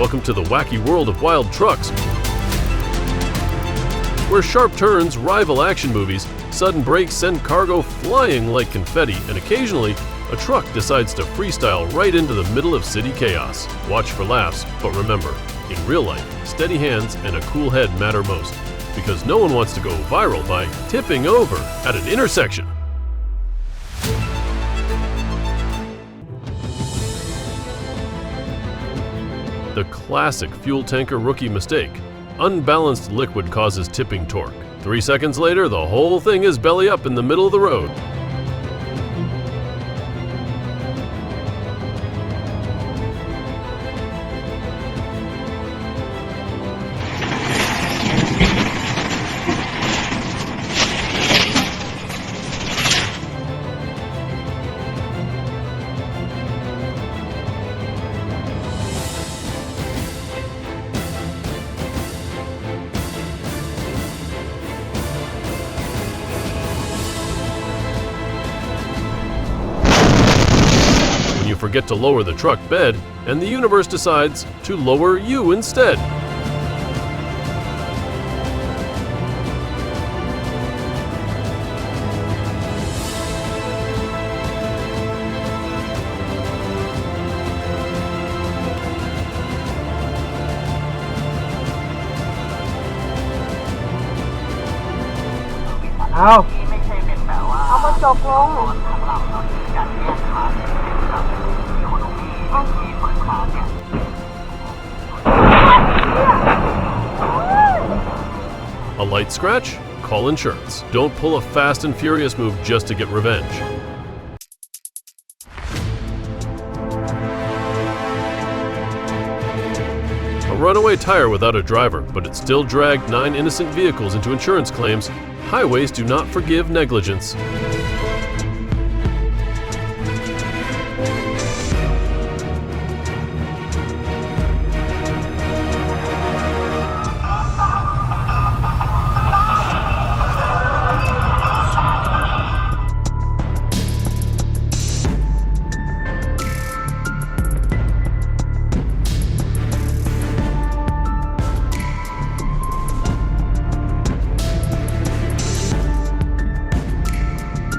Welcome to the wacky world of wild trucks, where sharp turns rival action movies, sudden brakes send cargo flying like confetti, and occasionally, a truck decides to freestyle right into the middle of city chaos. Watch for laughs, but remember, in real life, steady hands and a cool head matter most, because no one wants to go viral by tipping over at an intersection. The classic fuel tanker rookie mistake. Unbalanced liquid causes tipping torque. 3 seconds later, the whole thing is belly up in the middle of the road. You forget to lower the truck bed, and the universe decides to lower you instead.เอามาจบลงA light scratch? Call insurance. Don't pull a fast and furious move just to get revenge. A runaway tire without a driver, but it still dragged 9 innocent vehicles into insurance claims. Highways do not forgive negligence.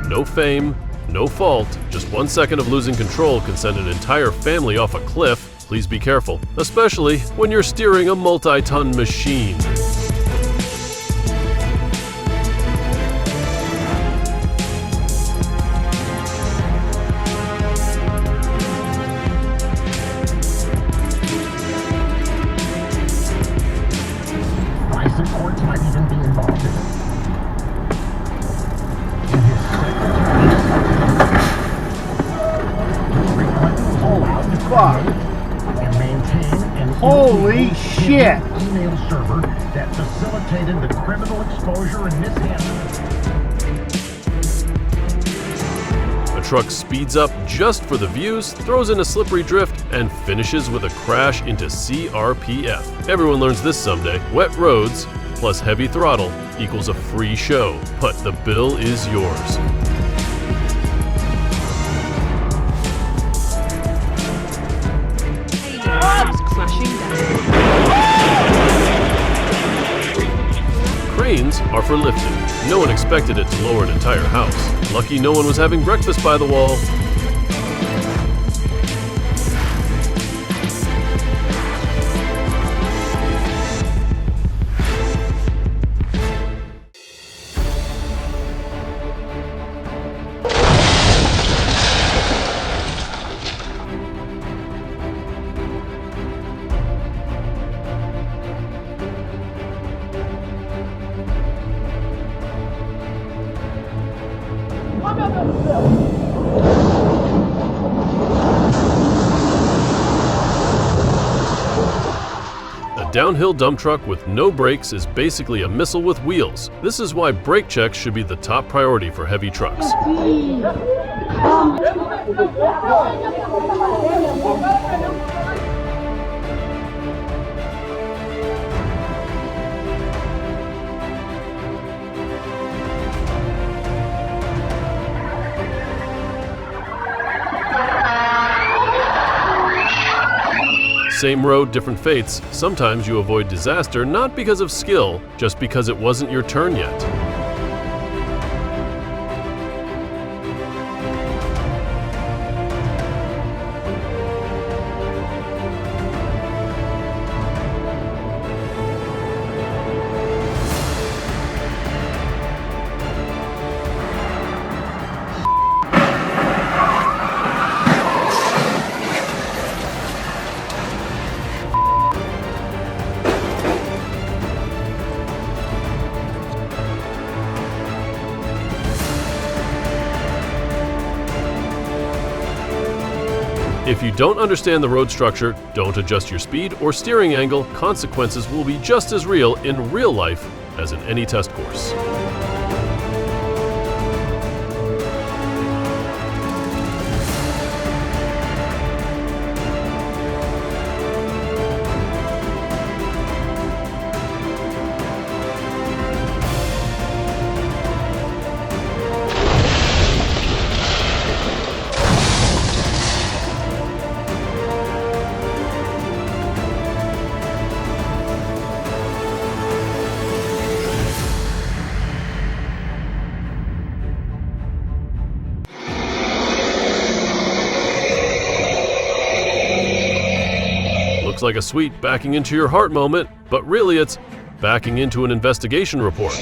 No fame, no fault, just 1 second of losing control can send an entire family off a cliff. Please be careful, especially when you're steering a multi-ton machine. License courts might even be involved in it. And maintain an Holy shit! email server that facilitated the criminal exposure and mishandling. A truck speeds up just for the views, throws in a slippery drift, and finishes with a crash into CRPF. Everyone learns this someday. Wet roads plus heavy throttle equals a free show, but the bill is yours. Crashing down. Cranes are for lifting. No one expected it to lower an entire house. Lucky no one was having breakfast by the wall. A downhill dump truck with no brakes is basically a missile with wheels. This is why brake checks should be the top priority for heavy trucks. Same road, different fates. Sometimes you avoid disaster not because of skill, just because it wasn't your turn yet. If you don't understand the road structure, don't adjust your speed or steering angle, consequences will be just as real in real life as in any test course. Looks like a sweet backing into your heart moment, but really it's backing into an investigation report.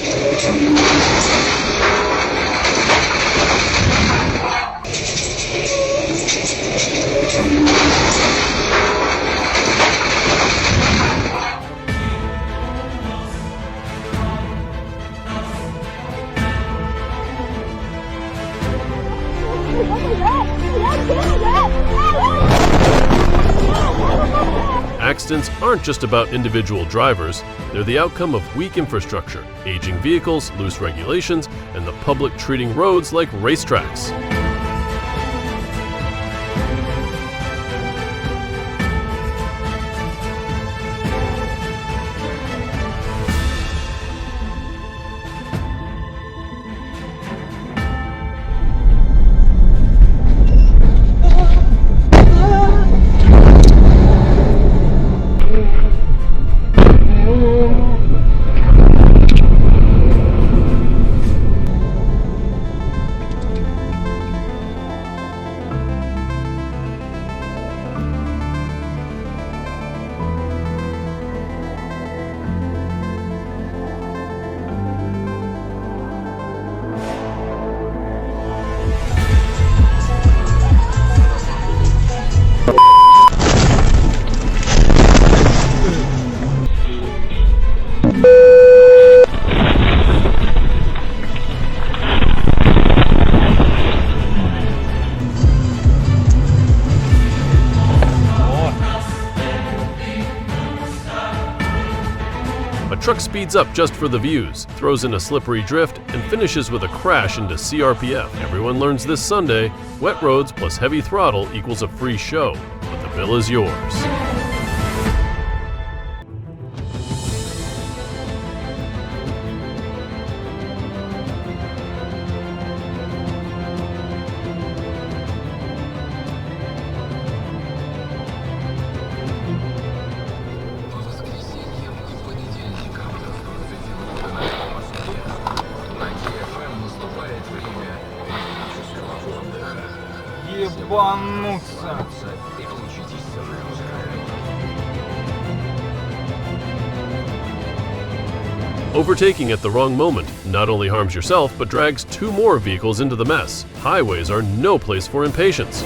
Accidents aren't just about individual drivers, they're the outcome of weak infrastructure, aging vehicles, loose regulations, and the public treating roads like racetracks. A truck speeds up just for the views, throws in a slippery drift, and finishes with a crash into CRPF. Everyone learns this Sunday, wet roads plus heavy throttle equals a free show, but the bill is yours. Ебануться. Overtaking at the wrong moment not only harms yourself, but drags two more vehicles into the mess. Highways are no place for impatience.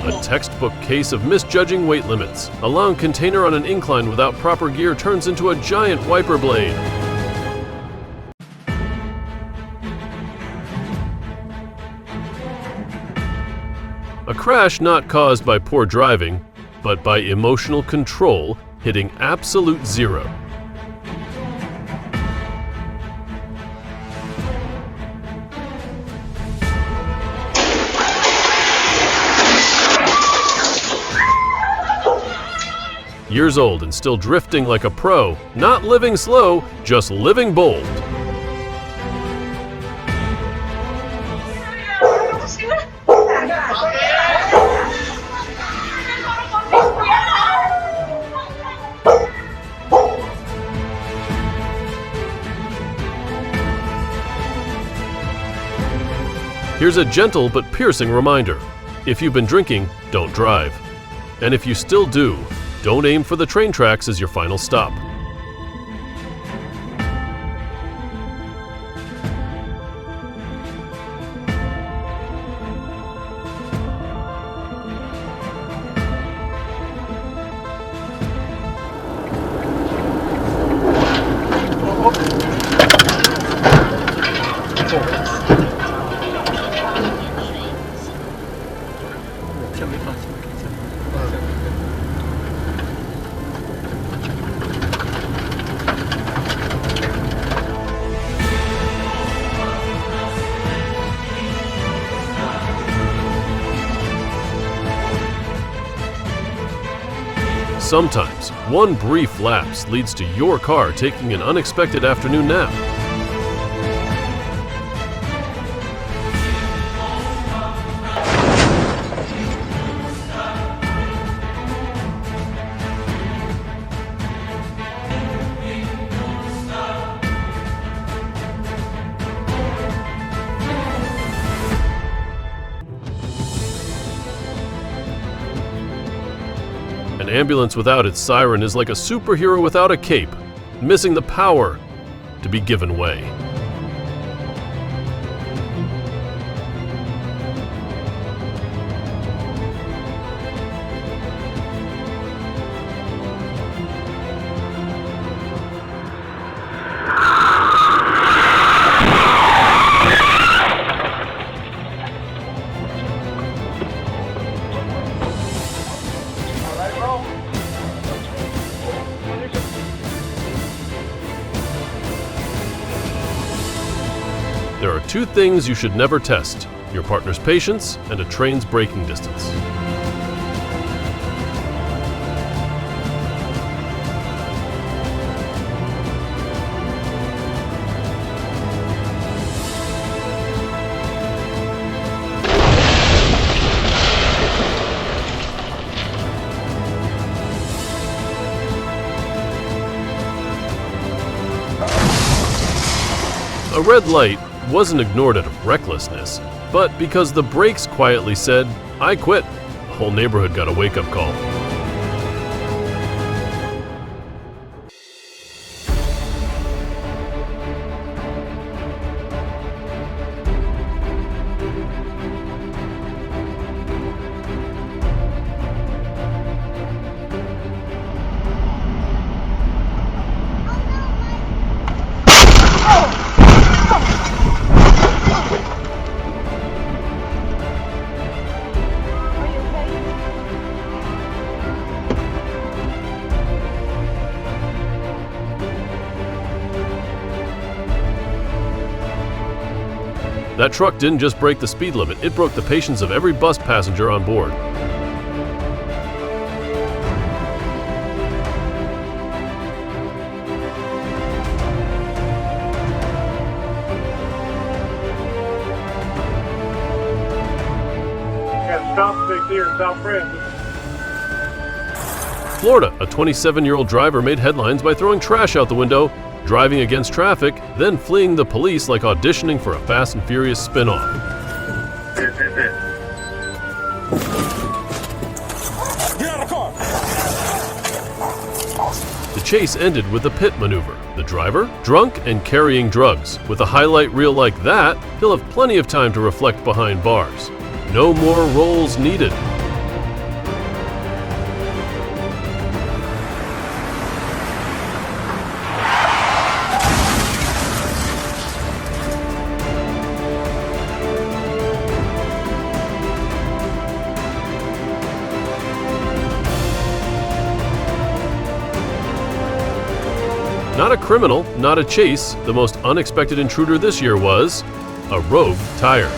A textbook case of misjudging weight limits. A long container on an incline without proper gear turns into a giant wiper blade. A crash not caused by poor driving, but by emotional control hitting absolute zero. Years old and still drifting like a pro, not living slow, just living bold. Here's a gentle but piercing reminder. If you've been drinking, don't drive. And if you still do, don't aim for the train tracks as your final stop. Sometimes, one brief lapse leads to your car taking an unexpected afternoon nap. An ambulance without its siren is like a superhero without a cape, missing the power to be given way. There are two things you should never test: your partner's patience and a train's braking distance. A red light wasn't ignored out of recklessness, but because the brakes quietly said, "I quit." The whole neighborhood got a wake-up call. That truck didn't just break the speed limit, it broke the patience of every bus passenger on board. Got stop fix here in South Francis. Florida, a 27-year-old driver made headlines by throwing trash out the window, driving against traffic, then fleeing the police like auditioning for a Fast and Furious spin-off. Get out of the car! The chase ended with a pit maneuver. The driver, drunk and carrying drugs. With a highlight reel like that, he'll have plenty of time to reflect behind bars. No more rolls needed. Not a criminal, not a chase. The most unexpected intruder this year was a rogue tire.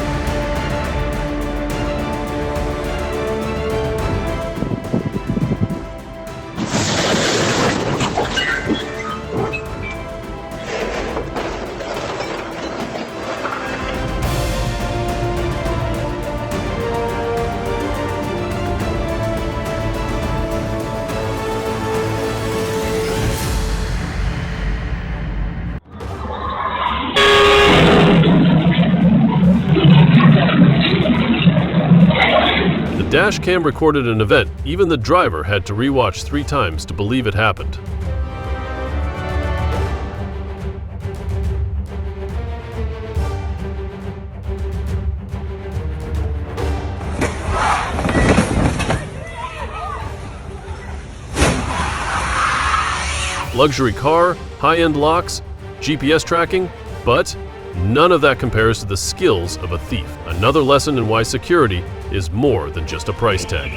The dash cam recorded an event even the driver had to rewatch 3 times to believe it happened. Luxury car, high-end locks, GPS tracking, but none of that compares to the skills of a thief. Another lesson in why security is more than just a price tag.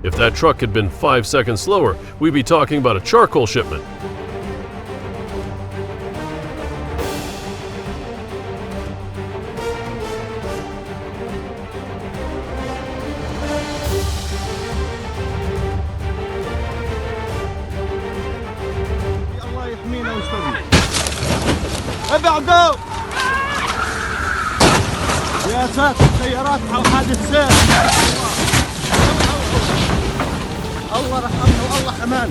If that truck had been 5 seconds slower, we'd be talking about a charcoal shipment. الله يحمينا ويسترنا. ابعدوا يا ساتر، سيارات حادث سير. الله رحمنا والله حمان.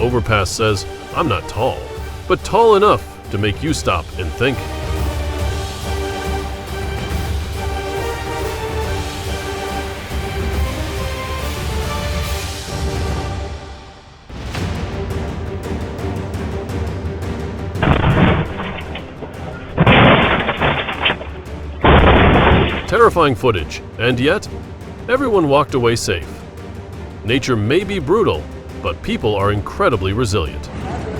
Overpass says, I'm not tall, but tall enough to make you stop and think. Terrifying footage, and yet, everyone walked away safe. Nature may be brutal, but people are incredibly resilient.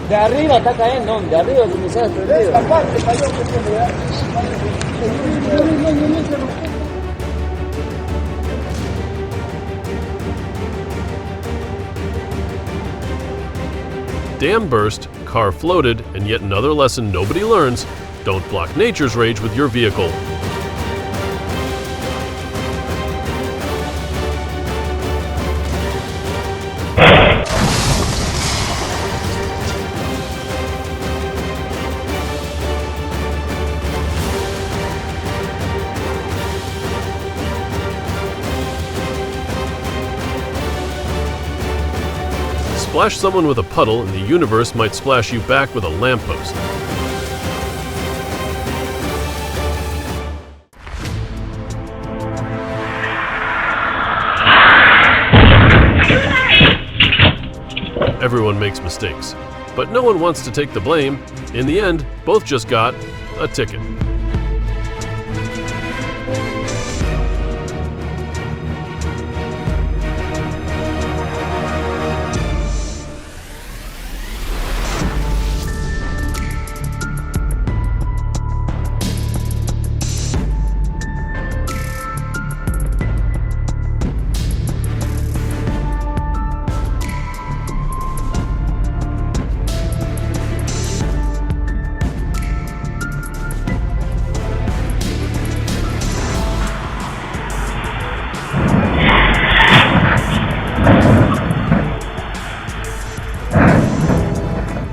De arriba está cayendo, de arriba que me sale prendido. Dam burst, car floated, and yet another lesson nobody learns: don't block nature's rage with your vehicle. Splash someone with a puddle and the universe might splash you back with a lamppost. Everyone makes mistakes, but no one wants to take the blame. In the end, both just got a ticket.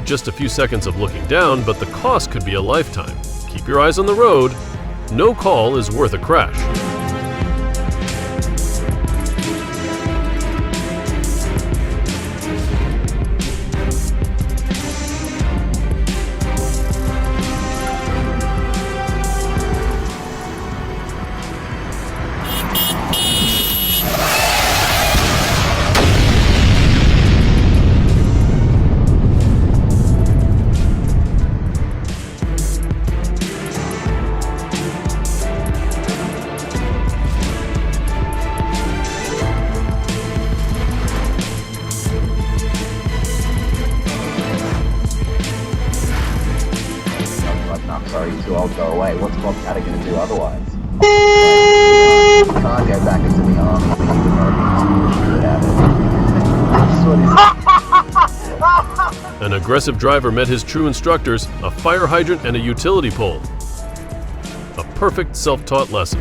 Just a few seconds of looking down, but the cost could be a lifetime. Keep your eyes on the road. No call is worth a crash. sorry, you two all go away. What's Bobcat going to do otherwise? You can't go back into the army, leave the Americans good at it. An aggressive driver met his true instructors, a fire hydrant and a utility pole. A perfect self-taught lesson.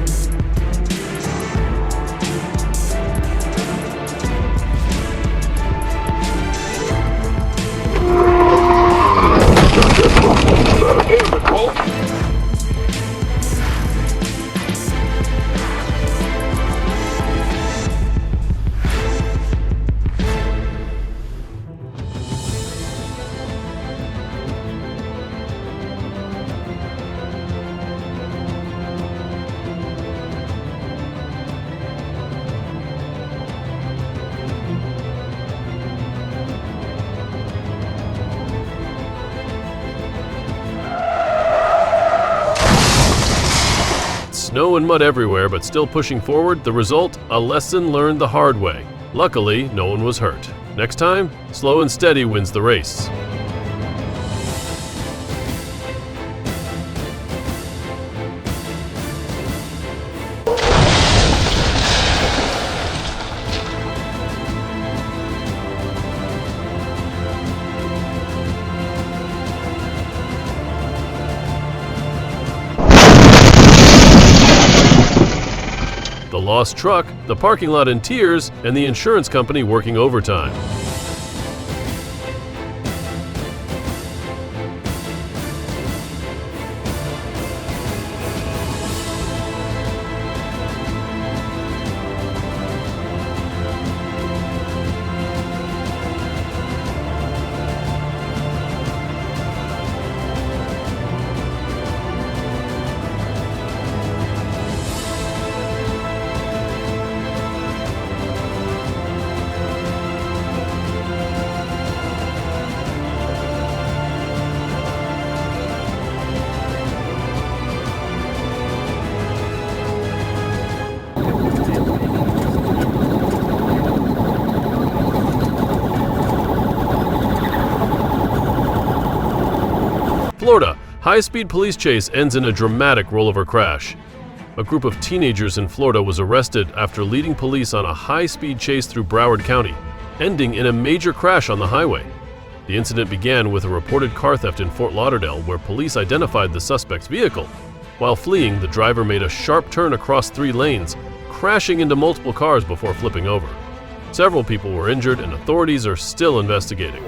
Snow and mud everywhere, but still pushing forward. The result, a lesson learned the hard way. Luckily, no one was hurt. Next time, slow and steady wins the race. The lost truck, the parking lot in tears, and the insurance company working overtime. Florida, high-speed police chase ends in a dramatic rollover crash. A group of teenagers in Florida was arrested after leading police on a high-speed chase through Broward County, ending in a major crash on the highway. The incident began with a reported car theft in Fort Lauderdale where police identified the suspect's vehicle. While fleeing, the driver made a sharp turn across 3 lanes, crashing into multiple cars before flipping over. Several people were injured and authorities are still investigating.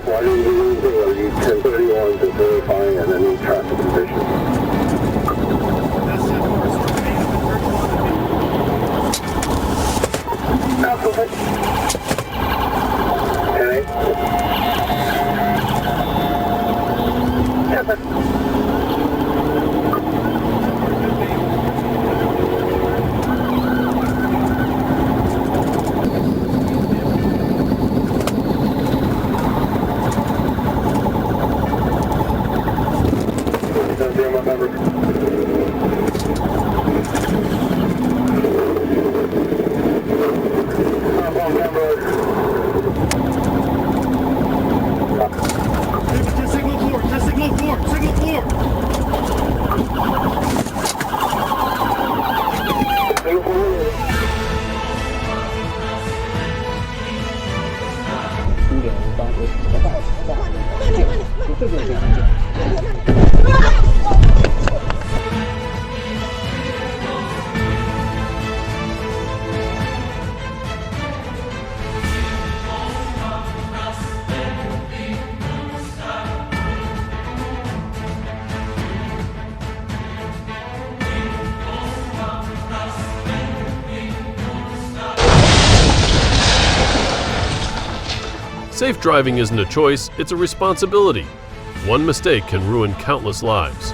Safe driving isn't a choice, it's a responsibility. One mistake can ruin countless lives.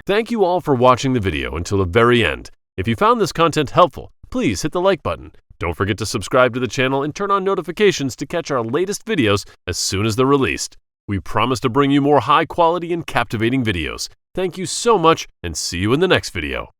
Thank you all for watching the video until the very end. If you found this content helpful, please hit the like button. Don't forget to subscribe to the channel and turn on notifications to catch our latest videos as soon as they're released. We promise to bring you more high quality and captivating videos. Thank you so much and see you in the next video.